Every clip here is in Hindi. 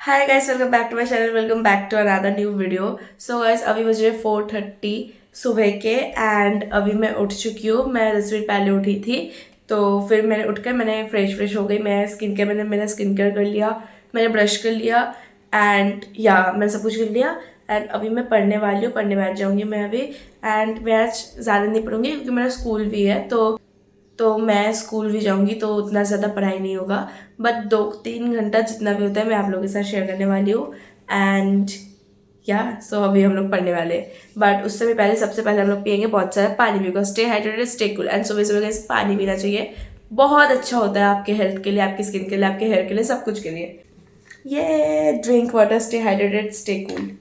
Hi guys, welcome back to my channel. Welcome back to another new video. So guys, अभी बजे 4:30 सुबह के एंड अभी मैं उठ चुकी हूँ। मैं 10 मिनट पहले उठी थी। तो फिर मैंने उठकर मैंने फ्रेश हो गई। मैं स्किन केयर मैंने मेरा स्किन केयर कर लिया। मैंने ब्रश कर लिया एंड या मैंने सब कुछ कर लिया। एंड अभी मैं पढ़ने वाली हूँ, पढ़ने बैठ जाऊँगी मैं अभी। एंड मैं आज ज़्यादा नहीं पढ़ूँगी क्योंकि मेरा स्कूल भी है। तो मैं स्कूल भी जाऊंगी तो उतना ज़्यादा पढ़ाई नहीं होगा। बट 2-3 घंटा जितना भी होता है मैं आप लोगों के साथ शेयर करने वाली हूँ। एंड या सो अभी हम लोग पढ़ने वाले हैं। बट उससे भी पहले सबसे पहले हम लोग पियेंगे बहुत सारा पानी, because stay hydrated stay cool. And सुबह सुबह का पानी पीना चाहिए, बहुत अच्छा होता है आपके हेल्थ के लिए, आपकी स्किन के लिए, आपके हेयर के लिए, सब कुछ के लिए। ये drink water, stay hydrated stay cool.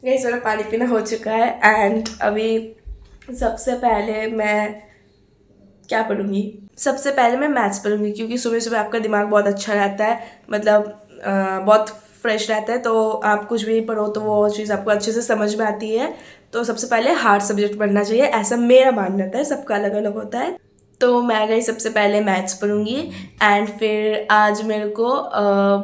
Gas मेरा पानी पीना हो चुका है एंड अभी सबसे पहले मैं क्या पढ़ूंगी। सबसे पहले मैं मैथ्स पढ़ूंगी क्योंकि सुबह सुबह आपका दिमाग बहुत अच्छा रहता है, मतलब बहुत फ्रेश रहता है। तो आप कुछ भी पढ़ो तो वो चीज़ आपको अच्छे से समझ में आती है। तो सबसे पहले हार्ड सब्जेक्ट पढ़ना चाहिए, ऐसा मेरा मानना है। सबका अलग अलग होता है। तो मैं गई सबसे पहले मैथ्स पढ़ूंगी एंड फिर आज मेरे को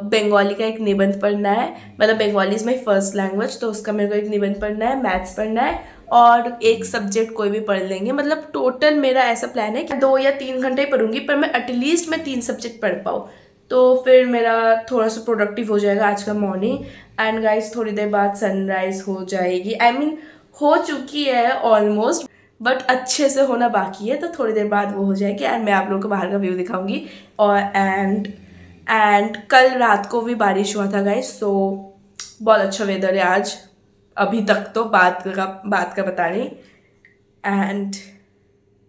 बंगाली का एक निबंध पढ़ना है। मतलब Bengali is my first language, तो उसका मेरे को एक निबंध पढ़ना है, मैथ्स पढ़ना है और एक सब्जेक्ट कोई भी पढ़ लेंगे। मतलब टोटल मेरा ऐसा प्लान है कि 2 या 3 घंटे ही पढ़ूंगी, पर मैं एटलीस्ट मैं 3 सब्जेक्ट पढ़ पाऊँ। तो फिर मेरा थोड़ा सा प्रोडक्टिव हो जाएगा आज का मॉर्निंग। एंड गाइस थोड़ी देर बाद सनराइज हो जाएगी, आई मीन हो चुकी है ऑलमोस्ट, बट अच्छे से होना बाकी है। तो थोड़ी देर बाद वो हो जाएगी एंड मैं आप लोगों को बाहर का व्यू दिखाऊंगी। और एंड कल रात को भी बारिश हुआ था गाइस, सो बहुत अच्छा वेदर है आज अभी तक। तो बात का पता नहीं। एंड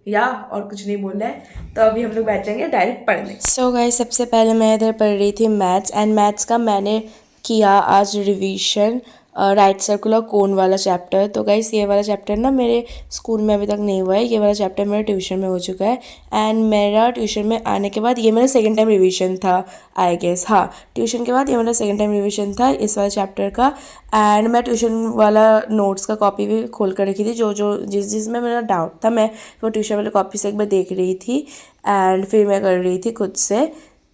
या और कुछ नहीं बोलना है, तो अभी हम लोग बैठ जाएंगे डायरेक्ट पढ़ने। सो गाइस सबसे पहले मैं इधर पढ़ रही थी मैथ्स एंड मैथ्स का मैंने किया आज रिवीजन, राइट सर्कुलर कोन वाला चैप्टर। तो गाइस ये वाला चैप्टर ना मेरे स्कूल में अभी तक नहीं हुआ है, ये वाला चैप्टर मेरे ट्यूशन में हो चुका है। एंड मेरा ट्यूशन में आने के बाद ये मेरा सेकेंड टाइम रिवीजन था, आई गेस। हाँ, ट्यूशन के बाद ये मेरा सेकेंड टाइम रिवीजन था इस वाले चैप्टर का। एंड मैं ट्यूशन वाला नोट्स का कॉपी भी खोल कर रखी थी, जो जो जिसमें मेरा डाउट था मैं वो ट्यूशन वाले कॉपी से एक बार देख रही थी एंड फिर मैं कर रही थी खुद से।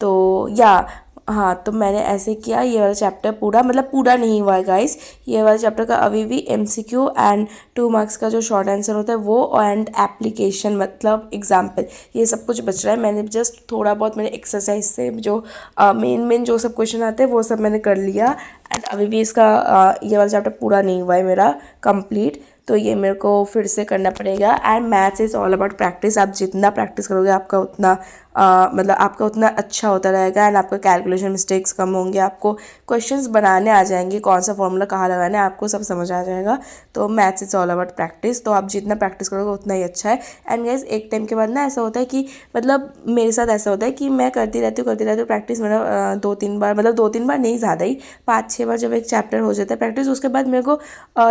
तो या हाँ, तो मैंने ऐसे किया। ये वाला चैप्टर पूरा, मतलब पूरा नहीं हुआ है गाइस। ये वाला चैप्टर का अभी भी एमसीक्यू एंड 2 मार्क्स का जो शॉर्ट आंसर होता है वो एंड एप्लीकेशन मतलब एग्जाम्पल, ये सब कुछ बच रहा है। मैंने जस्ट थोड़ा बहुत मैंने एक्सरसाइज से जो मेन मेन जो सब क्वेश्चन आते हैं वो सब मैंने कर लिया। एंड अभी भी इसका ये वाला चैप्टर पूरा नहीं हुआ है मेरा कंप्लीट, तो ये मेरे को फिर से करना पड़ेगा। And maths is all about practice. आप जितना प्रैक्टिस करोगे आपका उतना मतलब आपका उतना अच्छा होता रहेगा एंड आपका कैलकुलेशन मिस्टेक्स कम होंगे, आपको क्वेश्चंस बनाने आ जाएंगे, कौन सा फॉर्मूला कहाँ लगाना है आपको सब समझ आ जाएगा। तो maths is all about practice, तो आप जितना प्रैक्टिस करोगे उतना ही अच्छा है। एंड गाइस एक टाइम के बाद ना ऐसा होता है कि मतलब मेरे साथ ऐसा होता है कि मैं करती रहती हूँ प्रैक्टिस। मेरा 2-3 बार, मतलब 2-3 बार नहीं, ज़्यादा ही 5-6 बार जब एक चैप्टर हो जाता है प्रैक्टिस, उसके बाद मेरे को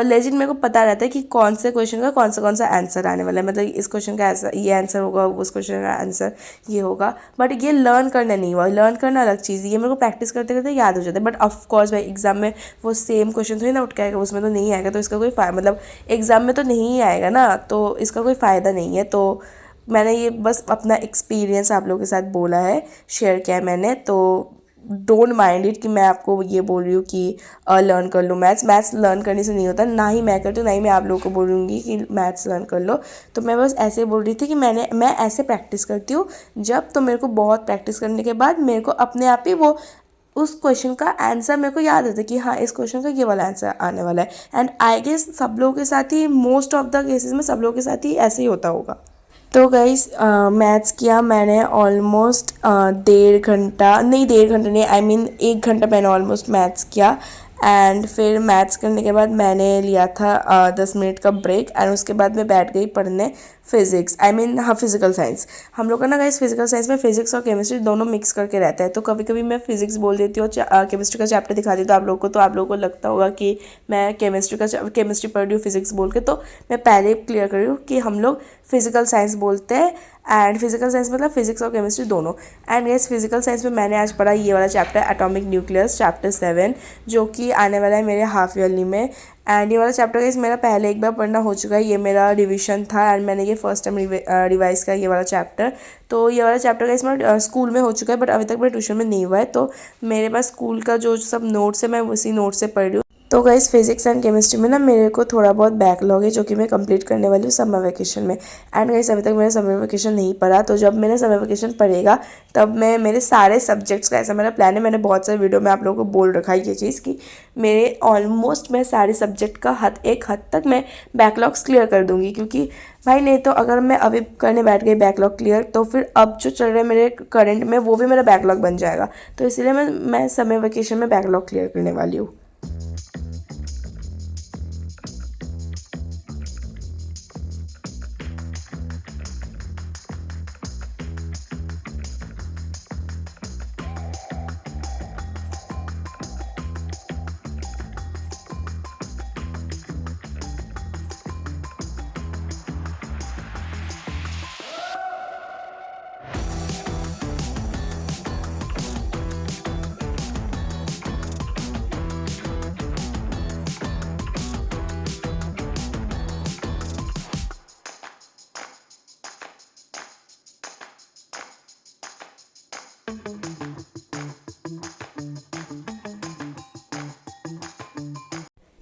लेजिट मेरे को पता रहता है कि कौन से क्वेश्चन का कौन सा आंसर आने वाला है। मतलब इस क्वेश्चन का ऐसा ये आंसर होगा, उस क्वेश्चन का आंसर ये होगा। बट ये लर्न करना नहीं हुआ, लर्न करना अलग चीज़ है, ये मेरे को प्रैक्टिस करते करते याद हो जाता है। बट ऑफकोर्स भाई एग्जाम में वो सेम क्वेश्चन थोड़ी ना उठ के आएगा, उसमें तो नहीं आएगा, तो इसका कोई मतलब एग्जाम में तो नहीं आएगा ना, तो इसका कोई फ़ायदा नहीं है। तो मैंने ये बस अपना एक्सपीरियंस आप लोगों के साथ बोला है, शेयर किया है मैंने। तो डोंट माइंड इट कि मैं आपको ये बोल रही हूँ कि लर्न कर लो मैथ्स। मैथ्स लर्न करने से नहीं होता, ना ही मैं करती हूँ, ना ही मैं आप लोगों को बोलूँगी कि मैथ्स लर्न कर लो। तो मैं बस ऐसे बोल रही थी कि मैं ऐसे प्रैक्टिस करती हूँ जब, तो मेरे को बहुत प्रैक्टिस करने के बाद मेरे को अपने आप ही वो उस क्वेश्चन का आंसर मेरे को याद आता है कि हाँ इस क्वेश्चन का ये वाला आंसर आने वाला है। एंड आई गेस सब लोगों के साथ ही, मोस्ट ऑफ द केसेस में सब लोगों के साथ ही ऐसे ही होता होगा। तो गाइस मैथ्स किया मैंने ऑलमोस्ट 1.5 घंटा, नहीं 1.5 घंटा नहीं, आई मीन 1 घंटा मैंने ऑलमोस्ट मैथ्स किया। एंड फिर मैथ्स करने के बाद मैंने लिया था 10 मिनट का ब्रेक एंड उसके बाद मैं बैठ गई पढ़ने फिजिक्स, आई मीन हाँ फिजिकल साइंस। हम लोग का ना गाइस फिजिकल साइंस में फिजिक्स और केमिस्ट्री दोनों मिक्स करके रहता है। तो कभी कभी मैं फिजिक्स बोल देती हूँ, केमिस्ट्री का चैप्टर दिखा देती हूँ आप लोगों को, तो आप लोगों को लगता होगा कि मैं केमिस्ट्री पढ़ रही हूँ फिजिक्स बोल के। तो मैं पहले क्लियर कर रही हूँ कि हम लोग फिजिकल साइंस बोलते हैं एंड फिजिकल साइंस मतलब फिजिक्स और केमिस्ट्री दोनों। एंड यस फिजिकल साइंस में मैंने आज पढ़ा ये वाला चैप्टर एटॉमिक न्यूक्लियस चैप्टर 7, जो कि आने वाला है मेरे हाफ ईयरली में। एंड ये वाला चैप्टर गाइस मेरा पहले एक बार पढ़ना हो चुका है, ये मेरा रिवीजन था एंड मैंने ये फर्स्ट टाइम रिवाइज किया ये वाला चैप्टर। तो ये वाला चैप्टर गाइस मेरा स्कूल में हो चुका है बट अभी तक मेरे ट्यूशन में नहीं हुआ है, तो मेरे पास स्कूल का जो सब नोट्स है मैं उसी नोट से पढ़ रही हूँ। तो गाइस फिजिक्स एंड केमिस्ट्री में ना मेरे को थोड़ा बहुत बैकलॉग है जो कि मैं कंप्लीट करने वाली हूँ समर वेकेशन में। एंड गाइस अभी तक मैंने समर वेकेशन नहीं पढ़ा, तो जब मैंने समर वेकेशन पढ़ेगा तब मैं मेरे सारे सब्जेक्ट्स का, ऐसा मेरा प्लान है, मैंने बहुत सारे वीडियो में आप लोगों को बोल रखा है ये चीज़ कि मेरे ऑलमोस्ट मैं सारे सब्जेक्ट का एक हद तक मैं बैकलॉग्स क्लियर कर दूँगी, क्योंकि भाई नहीं तो अगर मैं अभी करने बैठ गई बैकलॉग क्लियर तो फिर अब जो चल रहा है मेरे करंट में वो भी मेरा बैकलॉग बन जाएगा। तो इसीलिए मैं समर वेकेशन में बैकलॉग क्लियर करने वाली हूँ।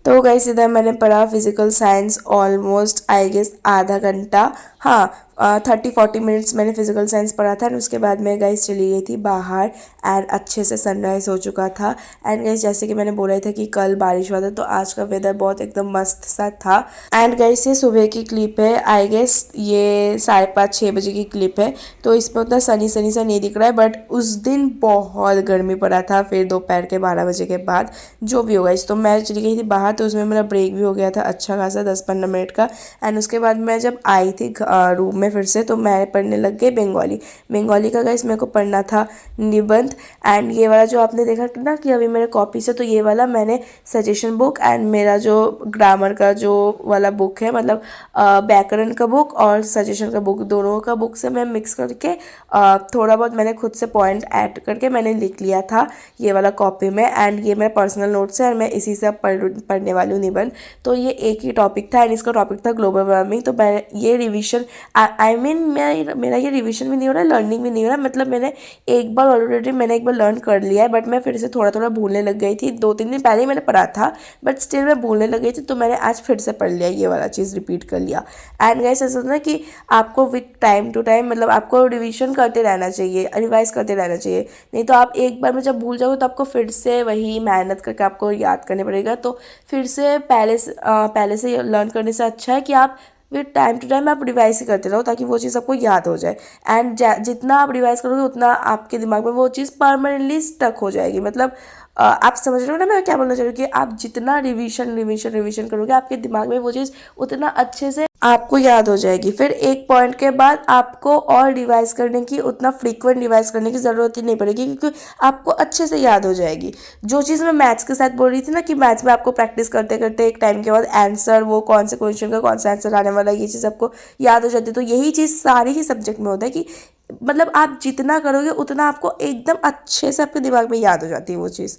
तो गाइस इधर मैंने पढ़ा physical science almost I guess आधा घंटा, हाँ 30-40 मिनट्स मैंने फिजिकल साइंस पढ़ा था। एंड उसके बाद मैं गाइस चली गई थी बाहर एंड अच्छे से सनराइज़ हो चुका था। एंड गाइस जैसे कि मैंने बोला था कि कल बारिश हुआ था, तो आज का वेदर बहुत एकदम मस्त सा था। एंड गाइस ये सुबह की क्लिप है, आई गेस ये 5:30-6 बजे की क्लिप है, तो इसमें उतना सनी सनी सा नहीं दिख रहा है, बट उस दिन बहुत गर्मी पड़ा था फिर दोपहर के 12 बजे के बाद जो भी होगा इस। तो मैं चली गई थी बाहर, तो उसमें मेरा ब्रेक भी हो गया था अच्छा खासा 10-15 मिनट का। एंड उसके बाद मैं जब आई थी रूम में फिर से, तो मैं पढ़ने लग गई बंगाली का गाइस मेरे को पढ़ना था निबंध। एंड ये वाला जो आपने देखा ना कि अभी मेरे कॉपी से, तो ये वाला मैंने सजेशन बुक एंड मेरा जो ग्रामर का जो वाला बुक है, मतलब व्याकरण का बुक और सजेशन का बुक, दोनों का बुक से मैं मिक्स करके थोड़ा बहुत मैंने खुद से पॉइंट ऐड करके मैंने लिख लिया था ये वाला कॉपी में। एंड ये मेरा पर्सनल नोट्स है और मैं इसी से अब पढ़ने वाली हूँ निबंध। तो ये एक ही टॉपिक था एंड इसका टॉपिक था ग्लोबल वार्मिंग। तो मैं ये रिवीजन आई मीन मेरा ये रिवीजन भी नहीं हो रहा है, लर्निंग भी नहीं हो रहा है, मतलब मैंने एक बार ऑलरेडी मैंने एक बार लर्न कर लिया है, बट मैं फिर से थोड़ा थोड़ा भूलने लग गई थी। 2-3 दिन पहले ही मैंने पढ़ा था बट स्टिल मैं भूलने लग गई थी, तो मैंने आज फिर से पढ़ लिया, ये वाला चीज़ रिपीट कर लिया। एंड गाइस ऐसा ना कि आपको विथ टाइम टू टाइम मतलब आपको रिवीजन करते रहना चाहिए, रिवाइज करते रहना चाहिए, नहीं तो आप एक बार में जब भूल जाओगे तो आपको फिर से वही मेहनत करके आपको याद करने पड़ेगा। तो फिर से पहले से लर्न करने से अच्छा है कि आप फिर टाइम टू टाइम आप रिवाइज ही करते रहो ताकि वो चीज़ आपको याद हो जाए। एंड जितना आप रिवाइज करोगे उतना आपके दिमाग में वो चीज़ परमानेंटली स्टक हो जाएगी। मतलब आप समझ रहे हो ना मैं क्या बोलना चाह रही हूँ कि आप जितना रिवीजन करोगे आपके दिमाग में वो चीज़ उतना अच्छे से आपको याद हो जाएगी। फिर एक पॉइंट के बाद आपको और रिवाइज करने की, उतना फ्रीक्वेंट रिवाइज करने की ज़रूरत ही नहीं पड़ेगी क्योंकि आपको अच्छे से याद हो जाएगी। जो चीज़ मैं मैथ्स के साथ बोल रही थी ना कि मैथ्स में आपको प्रैक्टिस करते करते एक टाइम के बाद आंसर, वो कौन से क्वेश्चन का कौन सा आंसर आने वाला है, ये चीज़ आपको याद हो जाती है। तो यही चीज़ सारे ही सब्जेक्ट में होता है कि मतलब आप जितना करोगे उतना आपको एकदम अच्छे से आपके दिमाग में याद हो जाती है वो चीज़।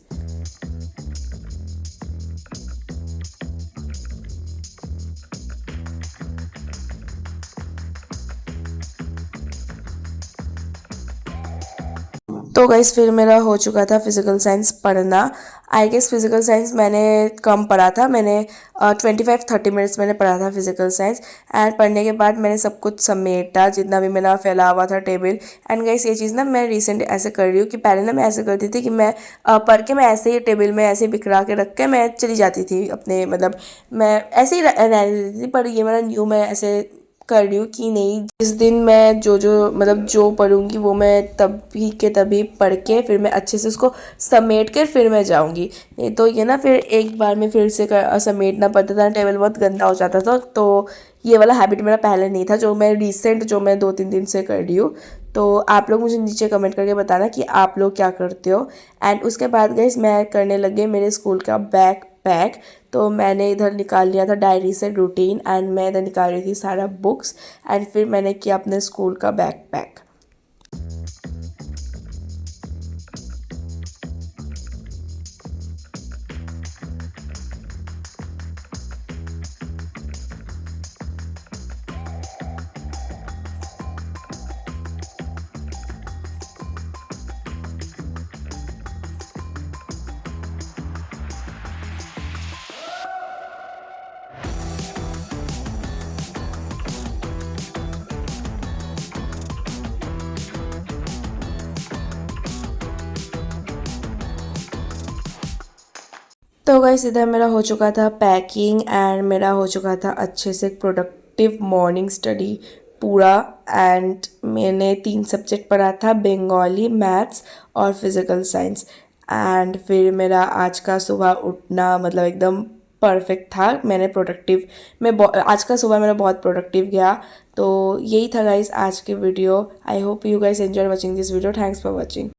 तो गाइस फिर मेरा हो चुका था फिजिकल साइंस पढ़ना। आई गेस फिजिकल साइंस मैंने कम पढ़ा था, मैंने 25-30 मिनट्स मैंने पढ़ा था फिजिकल साइंस। एंड पढ़ने के बाद मैंने सब कुछ समेटा जितना भी मेरा फैला हुआ था टेबल। एंड गाइस ये चीज़ ना मैं रिसेंट ऐसे कर रही हूँ कि पहले ना मैं ऐसे करती थी कि मैं पढ़ के मैं ऐसे ही टेबल में ऐसे बिखरा के रख के मैं चली जाती थी अपने, मतलब मैं ऐसे ही रह देती थी। पर ये मेरा न्यू मैं ऐसे कर रही हूँ कि नहीं, जिस दिन मैं जो जो मतलब जो पढ़ूंगी वो मैं तभी के तभी पढ़ के फिर मैं अच्छे से उसको समेट कर फिर मैं जाऊंगी। नहीं तो ये ना फिर एक बार में फिर से समेटना पड़ता था, टेबल बहुत गंदा हो जाता था। तो ये वाला हैबिट मेरा पहले नहीं था जो मैं रिसेंट जो मैं 2-3 दिन से कर रही हूँ। तो आप लोग मुझे नीचे कमेंट करके बताना कि आप लोग क्या करते हो। एंड उसके बाद गाइस मैं करने लग गई मेरे स्कूल का बैग पैक। तो मैंने इधर निकाल लिया था डायरी से रूटीन एंड मैं इधर निकाल रही थी सारा बुक्स। एंड फिर मैंने किया अपने स्कूल का बैग पैक। तो गाइस इधर मेरा हो चुका था पैकिंग एंड मेरा हो चुका था अच्छे से प्रोडक्टिव मॉर्निंग स्टडी पूरा। एंड मैंने 3 सब्जेक्ट पढ़ा था, बंगाली, मैथ्स और फिज़िकल साइंस। एंड फिर मेरा आज का सुबह उठना मतलब एकदम परफेक्ट था। मैंने प्रोडक्टिव आज का सुबह मेरा बहुत प्रोडक्टिव गया। तो यही था गाइस आज की video. I hope you guys enjoy watching this video. Thanks for watching.